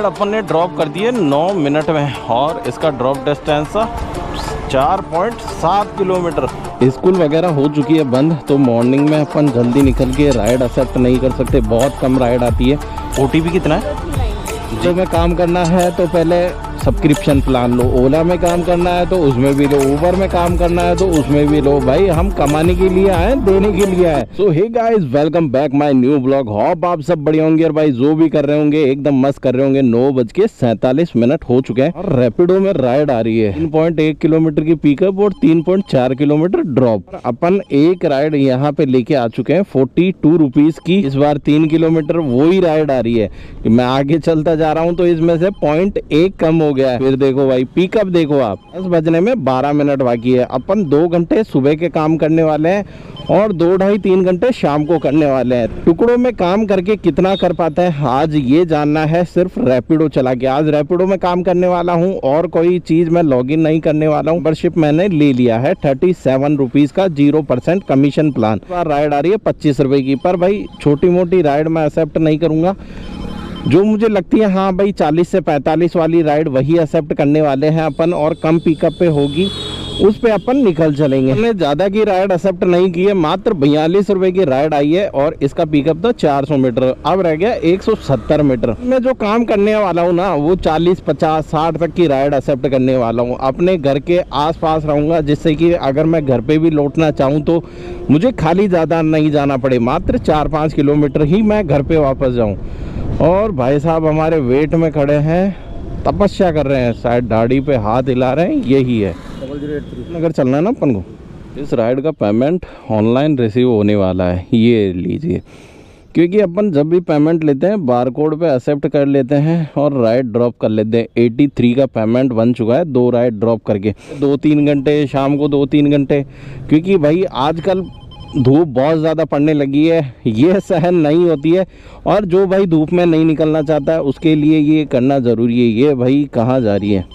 अपन ने ड्रॉप कर दिए 9 मिनट में और इसका ड्रॉप डिस्टेंस 4.7 किलोमीटर। स्कूल वगैरह हो चुकी है बंद, तो मॉर्निंग में अपन जल्दी निकल के राइड एक्सेप्ट नहीं कर सकते, बहुत कम राइड आती है। OTP कितना है? जो में काम करना है तो पहले सब्सक्रिप्शन प्लान लो, ओला में काम करना है तो उसमें भी लो, उबर में काम करना है तो उसमें भी लो। भाई हम कमाने के लिए आए, देने के लिए आए। So hey guys, welcome back my new blog. Hope आप सब बढ़िया होंगे और भाई जो भी कर रहे होंगे एकदम मस्त कर रहे होंगे। 9:47 हो चुके हैं और रैपिडो में राइड आ रही है। 3.1 किलोमीटर की पिकअप और 3.4 किलोमीटर ड्रॉप। अपन एक राइड यहाँ पे लेके आ चुके हैं 42 रुपीज की। इस बार 3 किलोमीटर वही राइड आ रही है। मैं आगे चलता जा रहा हूँ तो इसमें से 0.1 कम हो गया है। फिर देखो भाई पिकअप देखो आप, 10 बजने में 12 मिनट बाकी है। अपन 2 घंटे सुबह के काम करने वाले हैं और 2-2.5-3 घंटे शाम को करने वाले हैं। टुकड़ों में काम करके कितना कर पाते हैं आज ये जानना है, सिर्फ रैपिडो चला के। आज रैपिडो में काम करने वाला हूँ और कोई चीज मैं लॉगिन नहीं करने वाला हूँ। मेंबरशिप मैंने ले लिया है 37 रुपीज का 0% कमीशन प्लान। राइड आ रही है 25 रुपए की, पर भाई छोटी मोटी राइड मैं एक्सेप्ट नहीं करूंगा। जो मुझे लगती है हाँ भाई 40 से 45 वाली राइड वही एक्सेप्ट करने वाले हैं अपन, और कम पिकअप पे होगी उस पे अपन निकल चलेंगे। हमने ज़्यादा की राइड एक्सेप्ट नहीं की है, मात्र 42 रुपए की राइड आई है और इसका पिकअप था 400 मीटर। अब रह गया 170 मीटर। मैं जो काम करने वाला हूँ ना वो 40, 50, 60 तक की राइड एक्सेप्ट करने वाला हूँ। अपने घर के आसपास रहूँगा, जिससे कि अगर मैं घर पे भी लौटना चाहूँ तो मुझे खाली ज़्यादा नहीं जाना पड़े, मात्र 4-5 किलोमीटर ही मैं घर पे वापस जाऊँ। और भाई साहब हमारे वेट में खड़े हैं, तपस्या कर रहे हैं, शायद दाढ़ी पे हाथ हिला रहे हैं, यही है। अगर चलना है ना अपन को। इस राइड का पेमेंट ऑनलाइन रिसीव होने वाला है, ये लीजिए। क्योंकि अपन जब भी पेमेंट लेते हैं बारकोड पे एक्सेप्ट कर लेते हैं और राइड ड्रॉप कर लेते हैं। 83 का पेमेंट बन चुका है 2 राइड ड्रॉप करके। 2-3 घंटे शाम को 2-3 घंटे, क्योंकि भाई आजकल धूप बहुत ज़्यादा पड़ने लगी है, ये सहन नहीं होती है। और जो भाई धूप में नहीं निकलना चाहता है उसके लिए ये करना ज़रूरी है। ये भाई कहाँ जा रही है,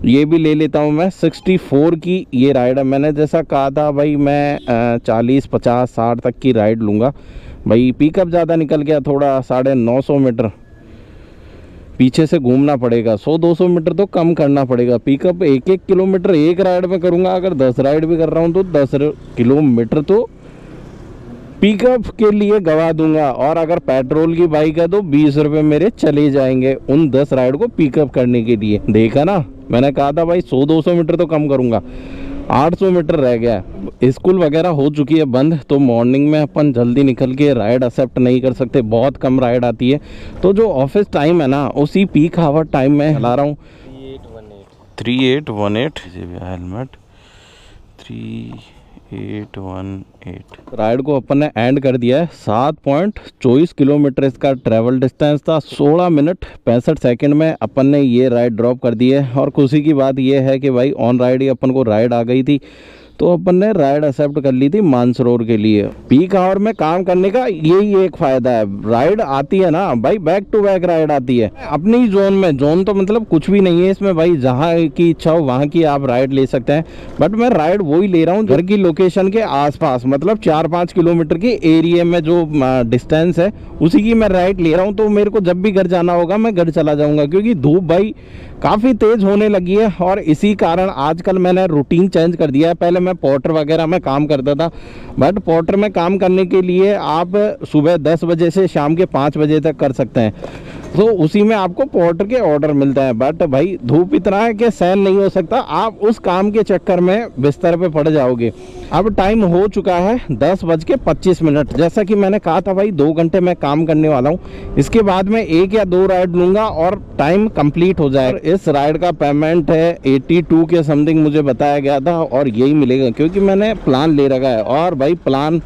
ये भी ले लेता हूँ मैं। 64 की ये राइड है। मैंने जैसा कहा था भाई मैं 40, 50, 60 तक की राइड लूँगा। भाई पिकअप ज़्यादा निकल गया, थोड़ा 950 मीटर पीछे से घूमना पड़ेगा। 100-200 मीटर तो कम करना पड़ेगा। पिकअप 1-1 किलोमीटर एक राइड में करूंगा। अगर 10 राइड भी कर रहा हूं तो 10 किलोमीटर तो पिकअप के लिए गवा दूंगा। और अगर पेट्रोल की बाइक है तो 20 रुपये मेरे चले जाएंगे उन 10 राइड को पिकअप करने के लिए। देखा ना, मैंने कहा था भाई 100-200 मीटर तो कम करूंगा। 800 मीटर रह गया। स्कूल वगैरह हो चुकी है बंद, तो मॉर्निंग में अपन जल्दी निकल के राइड एक्सेप्ट नहीं कर सकते, बहुत कम राइड आती है। तो जो ऑफिस टाइम है ना उसी पीक आवर टाइम में चला रहा हूँ। 3818 हेलमेट 3818 राइड को अपन ने एंड कर दिया है। 7.24 किलोमीटर इसका ट्रैवल डिस्टेंस था। 16 मिनट 65 सेकंड में अपन ने ये राइड ड्रॉप कर दी है। और खुशी की बात ये है कि भाई ऑन राइड ही अपन को राइड आ गई थी, तो अपन ने राइड एक्सेप्ट कर ली थी मानसरोवर के लिए। पीक आवर में काम करने का यही एक फायदा है, राइड आती है ना भाई, बैक टू बैक राइड आती है अपनी जोन में। जोन तो मतलब कुछ भी नहीं है इसमें भाई, जहाँ की इच्छा हो वहाँ की आप राइड ले सकते हैं। बट मैं राइड वही ले रहा हूँ घर की लोकेशन के आसपास, मतलब 4-5 किलोमीटर के एरिया में जो डिस्टेंस है उसी की मैं राइड ले रहा हूँ। तो मेरे को जब भी घर जाना होगा मैं घर चला जाऊँगा, क्योंकि धूप भाई काफ़ी तेज़ होने लगी है। और इसी कारण आजकल मैंने रूटीन चेंज कर दिया है। पहले मैं पोर्टर वगैरह में काम करता था, बट पोर्टर में काम करने के लिए आप सुबह 10 बजे से शाम के 5 बजे तक कर सकते हैं, तो उसी में आपको पोर्टर के ऑर्डर मिलता है। बट भाई धूप इतना है कि सहन नहीं हो सकता, आप उस काम के चक्कर में बिस्तर पे पड़ जाओगे। अब टाइम हो चुका है 10:25। जैसा कि मैंने कहा था भाई 2 घंटे मैं काम करने वाला हूँ। इसके बाद में 1 या 2 राइड लूँगा और टाइम कंप्लीट हो जाए। इस राइड का पेमेंट है 82 के समथिंग मुझे बताया गया था, और यही मिलेगा क्योंकि मैंने प्लान ले रखा है। और भाई प्लान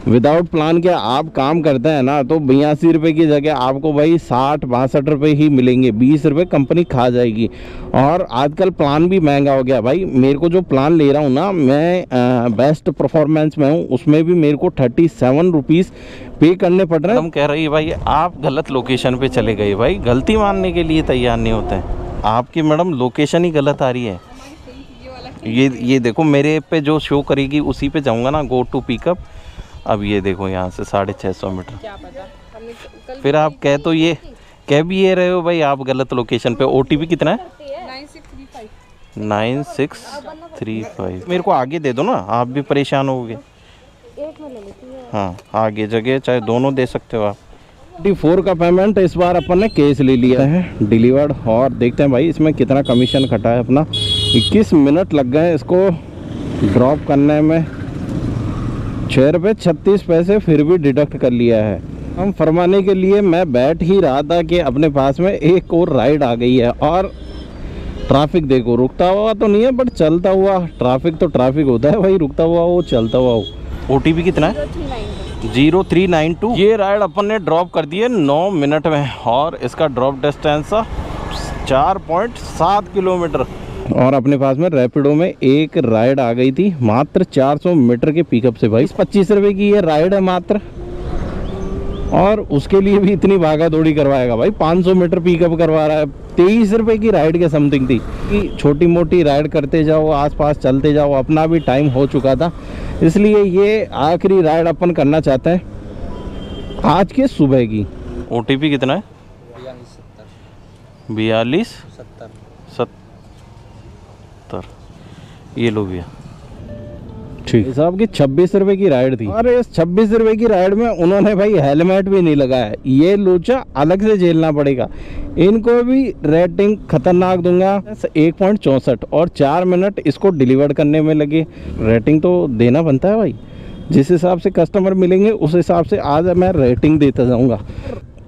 विदाउट प्लान के आप काम करते हैं ना तो 82 रुपये की जगह आपको भाई 60-62 रुपये ही मिलेंगे। 20 रुपये कंपनी खा जाएगी। और आजकल प्लान भी महंगा हो गया भाई। मेरे को जो प्लान ले रहा हूँ ना मैं बेस्ट परफॉर्मेंस में हूँ, उसमें भी मेरे को 37 रुपीज़ पे करने पड़ रहे हैं। हम कह रही है भाई आप गलत लोकेशन पे चले गए। भाई गलती मानने के लिए तैयार नहीं होते हैं। आपकी मैडम लोकेशन ही गलत आ रही है। ये देखो मेरे पे जो शो करेगी उसी पे जाऊँगा ना, गो टू पिकअप। अब ये देखो यहाँ से 650 मीटर। क्या पता, फिर आप कह तो कह भी ये रहे हो भाई आप गलत लोकेशन पे। OTP कितना है? 9635। मेरे को आगे दे दो ना, आप भी परेशान होगे। एक में ले लेती है। हाँ आगे जगह चाहे दोनों दे सकते हो आप। 24 का पेमेंट इस बार अपन ने कैश ले लिया है डिलीवर्ड, और देखते हैं भाई इसमें कितना कमीशन कटा है अपना। 21 मिनट लग गए इसको ड्रॉप करने में, 6 रुपये 36 पैसे फिर भी डिडक्ट कर लिया है। हम फरमाने के लिए मैं बैठ ही रहा था कि अपने पास में एक और राइड आ गई है, और ट्रैफिक देखो रुकता हुआ तो नहीं है बट चलता हुआ। ट्रैफिक तो ट्रैफिक होता है भाई, रुकता हुआ वो चलता हुआ हो। OTP कितना है? 0392। ये राइड अपन ने ड्रॉप कर दी है 9 मिनट में, और इसका ड्रॉप डिस्टेंस 4.7 किलोमीटर। और अपने पास में रैपिडो में एक राइड आ गई थी मात्र 400 मीटर के पिकअप से। भाई 25 रुपये की ये राइड है मात्र, और उसके लिए भी इतनी भागा दौड़ी करवाएगा भाई। 500 मीटर पिकअप करवा रहा है। 23 रुपये की राइड के समथिंग थी कि छोटी मोटी राइड करते जाओ, आसपास चलते जाओ। अपना भी टाइम हो चुका था, इसलिए ये आखिरी राइड अपन करना चाहते हैं आज के सुबह की। OTP कितना है? 4270। ये लो भैया, ठीक साहब की 26 रुपए की राइड थी। और इस 26 रुपए की राइड में उन्होंने भाई हेलमेट भी नहीं लगाया। ये लोचा अलग से झेलना पड़ेगा। इनको भी रेटिंग खतरनाक दूंगा 1.64, और 4 मिनट इसको डिलीवर करने में लगे। रेटिंग तो देना बनता है भाई, जिस हिसाब से कस्टमर मिलेंगे उस हिसाब से आज मैं रेटिंग देता जाऊंगा।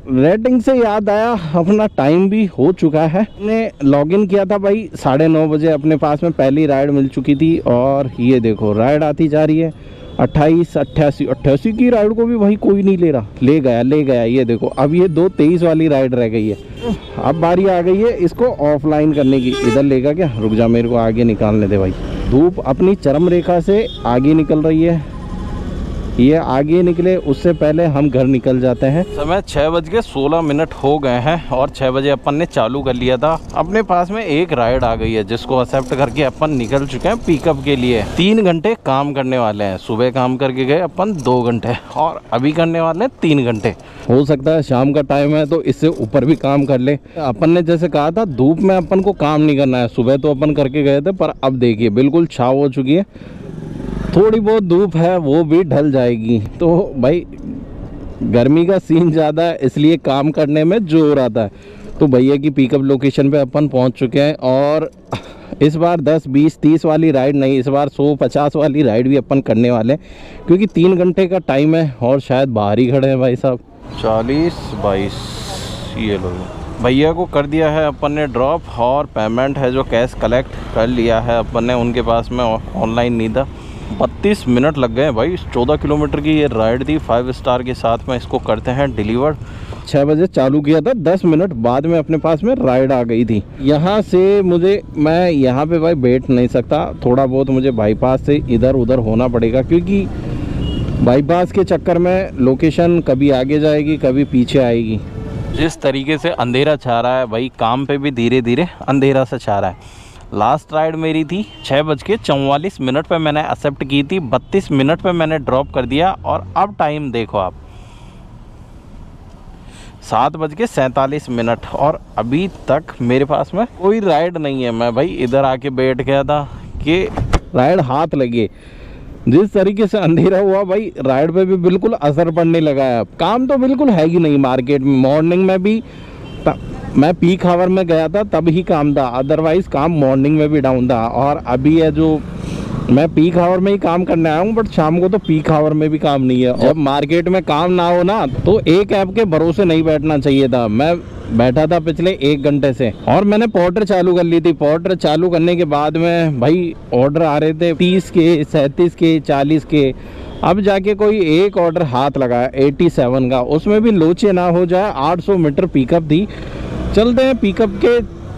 रेटिंग से याद आया, अपना टाइम भी हो चुका है। मैंने लॉगिन किया था भाई 9:30 बजे, अपने पास में पहली राइड मिल चुकी थी। और ये देखो राइड आती जा रही है 28, 88 की राइड को भी भाई कोई नहीं ले रहा। ले गया। ये देखो अब ये 2:23 वाली राइड रह गई है। अब बारी आ गई है इसको ऑफलाइन करने की। इधर लेगा क्या? रुक जा, मेरे को आगे निकालने दे भाई। धूप अपनी चरम रेखा से आगे निकल रही है। ये आगे निकले उससे पहले हम घर निकल जाते हैं। समय 6:16 हो गए हैं, और 6 बजे अपन ने चालू कर लिया था। अपने पास में एक राइड आ गई है जिसको एक्सेप्ट करके अपन निकल चुके हैं पिकअप के लिए। 3 घंटे काम करने वाले हैं। सुबह काम करके गए अपन 2 घंटे, और अभी करने वाले हैं 3 घंटे। हो सकता है शाम का टाइम है तो इससे ऊपर भी काम कर ले। अपन ने जैसे कहा था धूप में अपन को काम नहीं करना है। सुबह तो अपन करके गए थे, पर अब देखिए बिल्कुल छाव हो चुकी है। थोड़ी बहुत धूप है वो भी ढल जाएगी। तो भाई गर्मी का सीन ज़्यादा है, इसलिए काम करने में जोर आता है। तो भैया की पिकअप लोकेशन पे अपन पहुंच चुके हैं, और इस बार 10, 20, 30 वाली राइड नहीं, इस बार 100, 50 वाली राइड भी अपन करने वाले हैं, क्योंकि 3 घंटे का टाइम है और शायद बाहर ही खड़े हैं भाई साहब। 40-22 ये लोग भैया को कर दिया है अपन ने ड्रॉप, और पेमेंट है जो कैश कलेक्ट कर लिया है अपन ने। उनके पास में ऑनलाइन नहीं था। 32 मिनट लग गए भाई। 14 किलोमीटर की ये राइड थी 5 स्टार के साथ में। इसको करते हैं डिलीवर्ड। 6 बजे चालू किया था, 10 मिनट बाद में अपने पास में राइड आ गई थी। यहाँ से मैं यहाँ पे भाई बैठ नहीं सकता। थोड़ा बहुत मुझे बाईपास से इधर उधर होना पड़ेगा, क्योंकि बाईपास के चक्कर में लोकेशन कभी आगे जाएगी कभी पीछे आएगी। जिस तरीके से अंधेरा छा रहा है भाई, काम पे भी धीरे धीरे अंधेरा सा छा रहा है। लास्ट राइड मेरी थी 6:44 पे मैंने एक्सेप्ट की थी। 32 मिनट पे मैंने ड्रॉप कर दिया, और अब टाइम देखो आप 7:47, और अभी तक मेरे पास में कोई राइड नहीं है। मैं भाई इधर आके बैठ गया था कि राइड हाथ लगे। जिस तरीके से अंधेरा हुआ भाई, राइड पे भी बिल्कुल असर पड़ने लगा है। काम तो बिल्कुल है ही नहीं मार्केट में। मॉर्निंग में भी मैं पीक आवर में गया था तब ही काम था, अदरवाइज काम मॉर्निंग में भी डाउन था। और अभी है जो मैं पीक आवर में ही काम करने आया हूँ, बट शाम को तो पीक आवर में भी काम नहीं है। जब मार्केट में काम ना हो ना, तो एक ऐप के भरोसे नहीं बैठना चाहिए था। मैं बैठा था पिछले 1 घंटे से, और मैंने पोर्टर चालू कर ली थी। पोर्टर चालू करने के बाद में भाई ऑर्डर आ रहे थे 30 के, 37 के, 40 के। अब जाके कोई एक ऑर्डर हाथ लगाया 87 का, उसमें भी लोचे ना हो जाए। 800 मीटर पिकअप थी। चलते हैं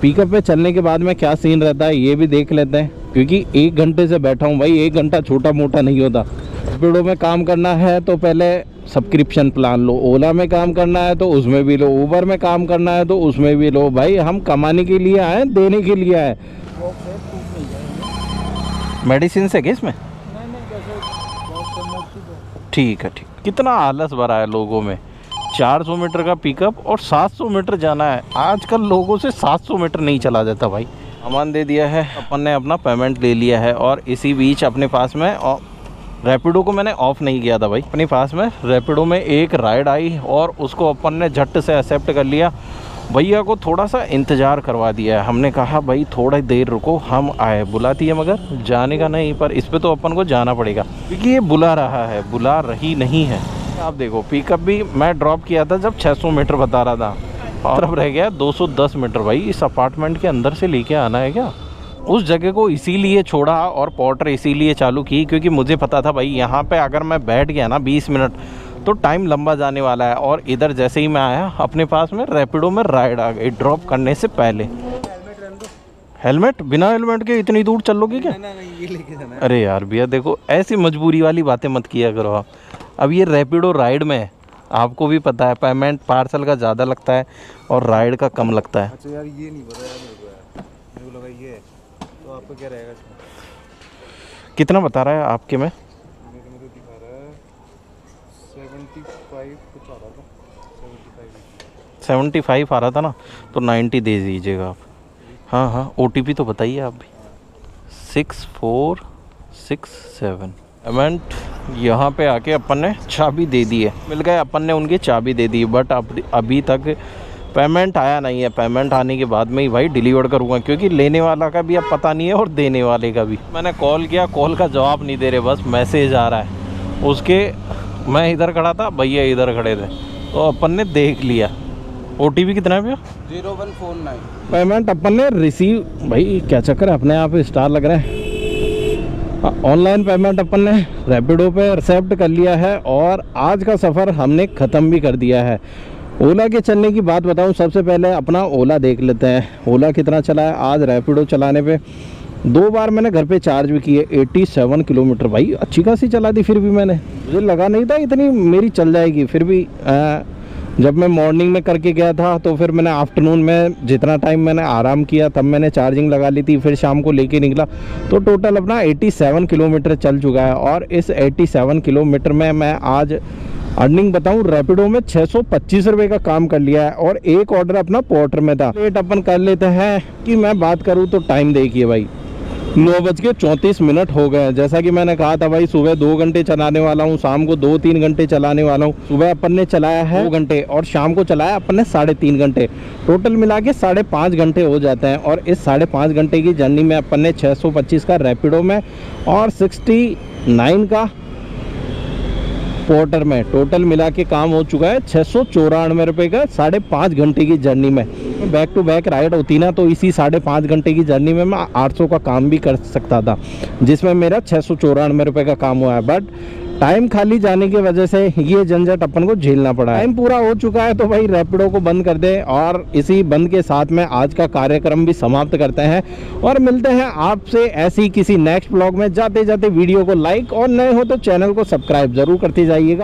पिकअप पे चलने के बाद में क्या सीन रहता है ये भी देख लेते हैं, क्योंकि 1 घंटे से बैठा हूँ भाई। 1 घंटा छोटा मोटा नहीं होता। रैपिडो में काम करना है तो पहले सब्सक्रिप्शन प्लान लो, ओला में काम करना है तो उसमें भी लो, उबर में काम करना है तो उसमें भी लो। भाई हम कमाने के लिए आए, देने के लिए आए। मेडिसिन से किस में? ठीक है। कितना आलस भरा है लोगों में। 400 मीटर का पिकअप और 700 मीटर जाना है। आजकल लोगों से 700 मीटर नहीं चला जाता भाई। सामान दे दिया है, अपन ने अपना पेमेंट ले लिया है और इसी बीच अपने पास में रैपिडो को मैंने ऑफ़ नहीं किया था भाई। अपने पास में रैपिडो में एक राइड आई और उसको अपन ने झट से एक्सेप्ट कर लिया। भैया को थोड़ा सा इंतज़ार करवा दिया है। हमने कहा भाई थोड़ा देर रुको, हम आए। बुलाती है मगर जाने का नहीं, पर इस पे तो अपन को जाना पड़ेगा क्योंकि ये बुला रहा है, बुला रही नहीं है। आप देखो पिकअप भी मैं ड्रॉप किया था जब 600 मीटर बता रहा था और अब रह गया 210 मीटर। भाई इस अपार्टमेंट के अंदर से लेके आना है क्या? उस जगह को इसीलिए छोड़ा और पोर्टर इसीलिए चालू की क्योंकि मुझे पता था भाई यहाँ पे अगर मैं बैठ गया ना 20 मिनट तो टाइम लंबा जाने वाला है। और इधर जैसे ही मैं आया अपने पास में रैपिडो में राइड आ गई ड्रॉप करने से पहले। हेलमेट बिना हेलमेट के इतनी दूर चल लोगे क्या? ये लेके जाना है। अरे यार भैया देखो ऐसी मजबूरी वाली बातें मत किया करो आप। अब ये रैपिडो राइड में है, आपको भी पता है पेमेंट पार्सल का ज़्यादा लगता है और राइड का कम लगता है। अच्छा यार ये नहीं पता यार मेरे को लगा ये है। तो आपका क्या रहेगा इसमें? कितना बता रहा है आपके में? मेरे में तो दिखा रहा है 75 कुछ आ रहा था। 75 आ रहा था ना, तो 90 दे दीजिएगा आप। हाँ हाँ OTP तो बताइए आप भी। 6467 पेमेंट यहाँ पे आके अपन ने चाबी दे दी है, मिल गए अपन ने उनकी चाबी दे दी। बट अभी तक पेमेंट आया नहीं है। पेमेंट आने के बाद में ही भाई डिलीवर करूँगा क्योंकि लेने वाला का भी अब पता नहीं है और देने वाले का भी। मैंने कॉल किया, कॉल का जवाब नहीं दे रहे, बस मैसेज आ रहा है उसके। मैं इधर खड़ा था, भैया इधर खड़े थे, तो अपन ने देख लिया। OTP कितना है भैया? 0149। पेमेंट अपन ने रिसीव। भाई क्या चक्कर है, अपने आप स्टार लग रहा है। ऑनलाइन पेमेंट अपन ने रैपिडो पे एक्सेप्ट कर लिया है और आज का सफ़र हमने ख़त्म भी कर दिया है। ओला के चलने की बात बताऊं, सबसे पहले अपना ओला देख लेते हैं। ओला कितना चला है आज रैपिडो चलाने पे। 2 बार मैंने घर पे चार्ज भी किए, 87 किलोमीटर। भाई अच्छी खासी चला दी। फिर भी मुझे लगा नहीं था इतनी मेरी चल जाएगी। फिर भी जब मैं मॉर्निंग में करके गया था तो फिर मैंने आफ्टरनून में जितना टाइम मैंने आराम किया तब मैंने चार्जिंग लगा ली थी। फिर शाम को लेके निकला तो टोटल अपना 87 किलोमीटर चल चुका है। और इस 87 किलोमीटर में मैं आज अर्निंग बताऊं रैपिडो में 625 रुपये का काम कर लिया है और एक ऑर्डर अपना पोर्टर में था। वेट अपन कर लेते हैं कि मैं बात करूं तो टाइम देखिए भाई 9:34 हो गए। जैसा कि मैंने कहा था भाई सुबह 2 घंटे चलाने वाला हूँ, शाम को 2-3 घंटे चलाने वाला हूँ। सुबह अपन ने चलाया है 2 घंटे और शाम को चलाया अपन ने 3.5 घंटे। टोटल मिला के 5.5 घंटे हो जाते हैं। और इस 5.5 घंटे की जर्नी में अपन ने 625 का रैपिडो में और 69 का पोर्टर में टोटल मिला के काम हो चुका है 694 रुपये का 5.5 घंटे की जर्नी में। बैक टू बैक राइड होती ना तो इसी 5.5 घंटे की जर्नी में मैं 800 का काम भी कर सकता था, जिसमें मेरा 694 रुपये का काम हुआ है। बट टाइम खाली जाने की वजह से ये झंझट अपन को झेलना पड़ा है। टाइम पूरा हो चुका है तो भाई रैपिडो को बंद कर दे और इसी बंद के साथ में आज का कार्यक्रम भी समाप्त करते हैं और मिलते हैं आपसे ऐसी किसी नेक्स्ट ब्लॉग में। जाते जाते वीडियो को लाइक और नए हो तो चैनल को सब्सक्राइब जरूर करते जाइएगा।